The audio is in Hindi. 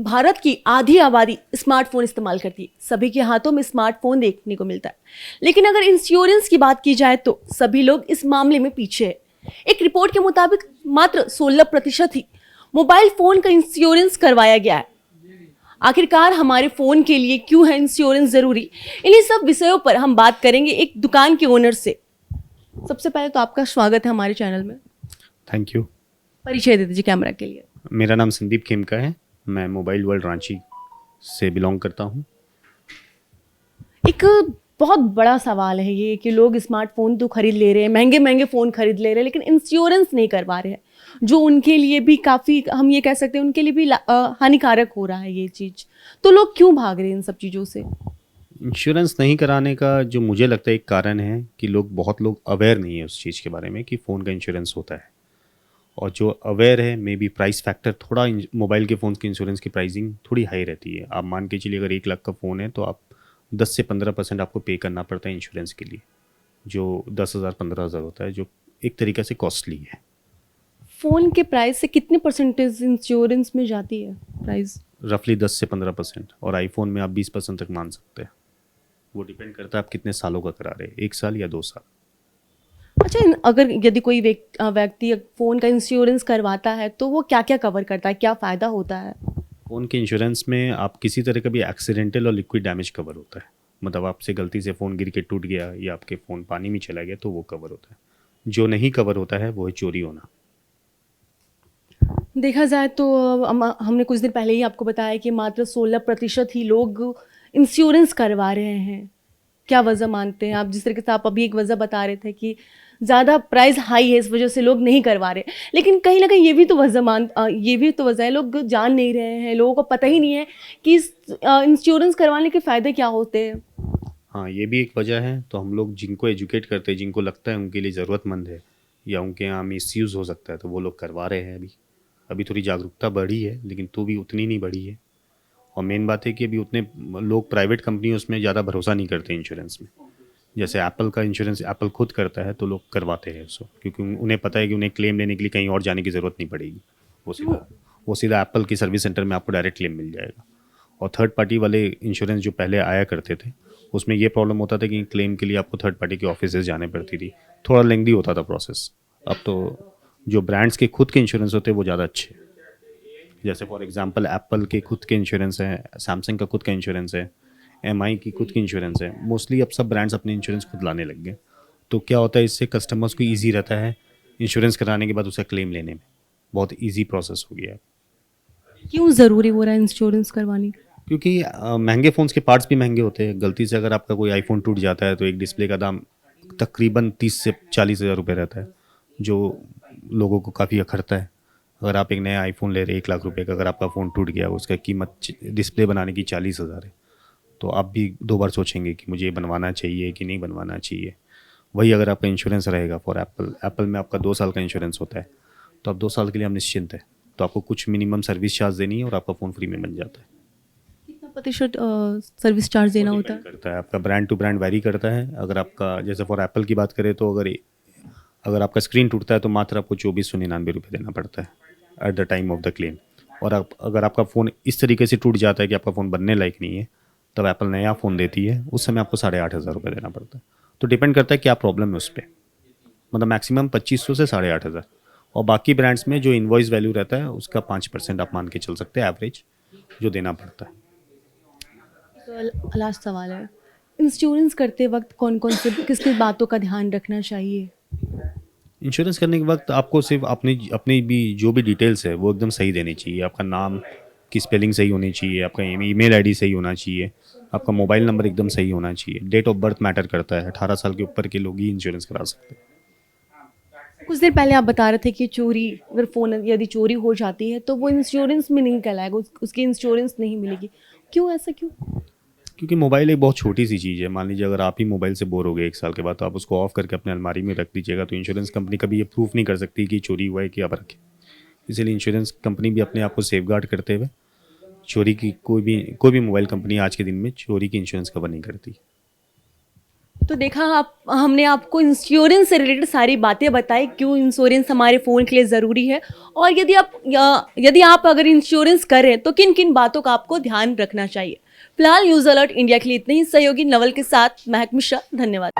भारत की आधी आबादी स्मार्टफोन इस्तेमाल करती है। सभी के हाथों में स्मार्टफोन देखने को मिलता है, लेकिन अगर इंश्योरेंस की बात की जाए तो सभी लोग इस मामले में पीछे है। एक रिपोर्ट के मुताबिक मात्र 16% ही मोबाइल फोन का इंश्योरेंस करवाया गया है। आखिरकार हमारे फोन के लिए क्यों है इंश्योरेंस जरूरी? इन्हीं सब विषयों पर हम बात करेंगे एक दुकान के ओनर से। सबसे पहले तो आपका स्वागत है हमारे चैनल में। Thank you. परिचय दे दीजिए कैमरा के लिए। मेरा नाम संदीप खेमका है। मैं मोबाइल वर्ल्ड रांची से बिलोंग करता हूँ। एक बहुत बड़ा सवाल है ये कि लोग स्मार्टफोन तो खरीद ले रहे हैं, महंगे महंगे फ़ोन खरीद ले रहे हैं, लेकिन इंश्योरेंस नहीं करवा रहे हैं, जो उनके लिए भी काफ़ी, हम ये कह सकते हैं उनके लिए भी हानिकारक हो रहा है ये चीज़। तो लोग क्यों भाग रहे हैं इन सब चीज़ों से? इंश्योरेंस नहीं कराने का जो मुझे लगता है एक कारण है कि बहुत लोग अवेयर नहीं है उस चीज़ के बारे में कि फ़ोन का इंश्योरेंस होता है। और जो अवेयर है, मे बी प्राइस फैक्टर थोड़ा मोबाइल के फ़ोन की इंश्योरेंस की प्राइसिंग थोड़ी हाई रहती है। आप मान के चलिए अगर 1 लाख का फ़ोन है तो आप 10 से 15% आपको पे करना पड़ता है इंश्योरेंस के लिए, जो 10,000 15,000 होता है, जो एक तरीक़े से कॉस्टली है। फ़ोन के प्राइस से कितने परसेंटेज इंश्योरेंस में जाती है प्राइस? रफली 10 से 15%, और आईफोन में आप 20% तक मान सकते हैं। वो डिपेंड करता है आप कितने सालों का करा रहे हैं, 1 साल या 2 साल। अच्छा, अगर यदि कोई व्यक्ति फ़ोन का इंश्योरेंस करवाता है तो वो क्या क्या कवर करता है, क्या फ़ायदा होता है? फ़ोन के इंश्योरेंस में आप किसी तरह का भी एक्सीडेंटल और लिक्विड डैमेज कवर होता है। मतलब आपसे गलती से फ़ोन गिर के टूट गया या आपके फ़ोन पानी में चला गया तो वो कवर होता है। जो नहीं कवर होता है वो है चोरी होना। देखा जाए तो हमने कुछ दिन पहले ही आपको बताया कि मात्र 16% ही लोग इंश्योरेंस करवा रहे हैं। क्या वजह मानते हैं आप? जिस तरीके से आप अभी एक वजह बता रहे थे कि ज़्यादा प्राइस हाई है, इस वजह से लोग नहीं करवा रहे, लेकिन कहीं ना कहीं ये भी तो वजह है, लोग जान नहीं रहे हैं, लोगों को पता ही नहीं है कि इंश्योरेंस करवाने के फ़ायदे क्या होते हैं। हाँ, ये भी एक वजह है। तो हम लोग जिनको एजुकेट करते हैं, जिनको लगता है उनके लिए ज़रूरतमंद है या उनके यहाँ मिसयूज़ हो सकता है, तो वो लोग करवा रहे हैं। अभी थोड़ी जागरूकता बढ़ी है, लेकिन तो भी उतनी नहीं बढ़ी है। और मेन बात है कि अभी उतने लोग प्राइवेट कंपनी उसमें ज़्यादा भरोसा नहीं करते इंश्योरेंस में। जैसे एप्पल का इंश्योरेंस एप्पल खुद करता है तो लोग करवाते हैं उसको, क्योंकि उन्हें पता है कि उन्हें क्लेम लेने के लिए कहीं और जाने की ज़रूरत नहीं पड़ेगी। वो सीधा एप्पल की सर्विस सेंटर में आपको डायरेक्ट क्लेम मिल जाएगा। और थर्ड पार्टी वाले इंश्योरेंस जो पहले आया करते थे, उसमें ये प्रॉब्लम होता था कि क्लेम के लिए आपको थर्ड पार्टी के ऑफिसेज जाने पड़ती थी, थोड़ा लेंदी होता था प्रोसेस। अब तो जो ब्रांड्स के खुद के इंश्योरेंस होते हैं वो ज़्यादा अच्छे हैं। जैसे फॉर एग्जांपल एप्पल के खुद के इंश्योरेंस है, सैमसंग का खुद का इंश्योरेंस है, एमआई की खुद की इंश्योरेंस है। मोस्टली अब सब ब्रांड्स अपने इंश्योरेंस खुद लाने लग गए। तो क्या होता है, इससे कस्टमर्स को ईजी रहता है इंश्योरेंस कराने के बाद उसका क्लेम लेने में। बहुत ईजी प्रोसेस हो गया है। क्यों ज़रूरी हो रहा है इंश्योरेंस करवानी? क्योंकि महंगे फ़ोन्स के पार्ट्स भी महंगे होते हैं। गलती से अगर आपका कोई आईफोन टूट जाता है तो एक डिस्प्ले का दाम तकरीबन 30 से 40 हज़ार रुपये रहता है, जो लोगों को काफ़ी अखरता है। अगर आप एक नया आईफोन ले रहे हैं 1 लाख रुपए का, अगर आपका फ़ोन टूट गया, उसका कीमत डिस्प्ले बनाने की 40 हज़ार है, तो आप भी 2 बार सोचेंगे कि मुझे ये बनवाना चाहिए कि नहीं बनवाना चाहिए। वही अगर आपका इंश्योरेंस रहेगा फॉर एप्पल में आपका 2 साल का इंश्योरेंस होता है, तो आप 2 साल के लिए आप निश्चिंत है। तो आपको कुछ मिनिमम सर्विस चार्ज देनी है और आपका फ़ोन फ्री में बन जाता है। कितना प्रतिशत सर्विस चार्ज देना होता है? करता है आपका ब्रांड टू ब्रांड वैरी करता है। अगर आपका जैसे फॉर एप्पल की बात करें तो अगर आपका स्क्रीन टूटता है तो मात्र आपको 2499 रुपये देना पड़ता है at the time of the claim. और अगर आपका फ़ोन इस तरीके से टूट जाता है कि आपका फ़ोन बनने लायक नहीं है, तब एप्पल नया फ़ोन देती है, उस समय आपको 8,500 रुपये देना पड़ता है। तो डिपेंड करता है क्या प्रॉब्लम है उस पर। मतलब मैक्सिमम 2500 से 8,500। और बाकी ब्रांड्स में जो इन्वॉइस वैल्यू रहता है उसका 5% आप मान के चल सकते हैं एवरेज, जो देना पड़ता है। तो लास्ट सवाल है, इंश्योरेंस करते वक्त कौन कौन से किस किस बातों का ध्यान रखना चाहिए? इंश्योरेंस करने के वक्त आपको सिर्फ अपनी अपनी भी जो भी डिटेल्स है वो एकदम सही देनी चाहिए। आपका नाम की स्पेलिंग सही होनी चाहिए, आपका ईमेल आईडी सही होना चाहिए, आपका मोबाइल नंबर एकदम सही होना चाहिए। डेट ऑफ बर्थ मैटर करता है। 18 साल के ऊपर के लोग ही इंश्योरेंस करा सकते हैं। कुछ देर पहले आप बता रहे थे कि चोरी, अगर फ़ोन यदि चोरी हो जाती है तो वो इंश्योरेंस में नहीं कहलाएगा, उसकी इंश्योरेंस नहीं मिलेगी। क्यों, ऐसा क्यों? क्योंकि मोबाइल एक बहुत छोटी सी चीज़ है। मान लीजिए अगर आप ही मोबाइल से बोर हो गए 1 साल के बाद, तो आप उसको ऑफ करके अपने अलमारी में रख दीजिएगा, तो इंश्योरेंस कंपनी कभी ये प्रूफ नहीं कर सकती कि चोरी हुआ है कि आप रखें। इसीलिए इंश्योरेंस कंपनी भी अपने आप को सेफगार्ड करते हुए चोरी की कोई भी मोबाइल कंपनी आज के दिन में चोरी की इंश्योरेंस कवर नहीं करती। तो देखा आप, हमने आपको इंश्योरेंस से रिलेटेड सारी बातें बताई, क्यों इंश्योरेंस हमारे फ़ोन के लिए ज़रूरी है, और यदि आप अगर इंश्योरेंस करें तो किन किन बातों का आपको ध्यान रखना चाहिए। फिलहाल न्यूज़ अलर्ट इंडिया के लिए इतने ही। सहयोगी नवल के साथ महक मिश्रा, धन्यवाद।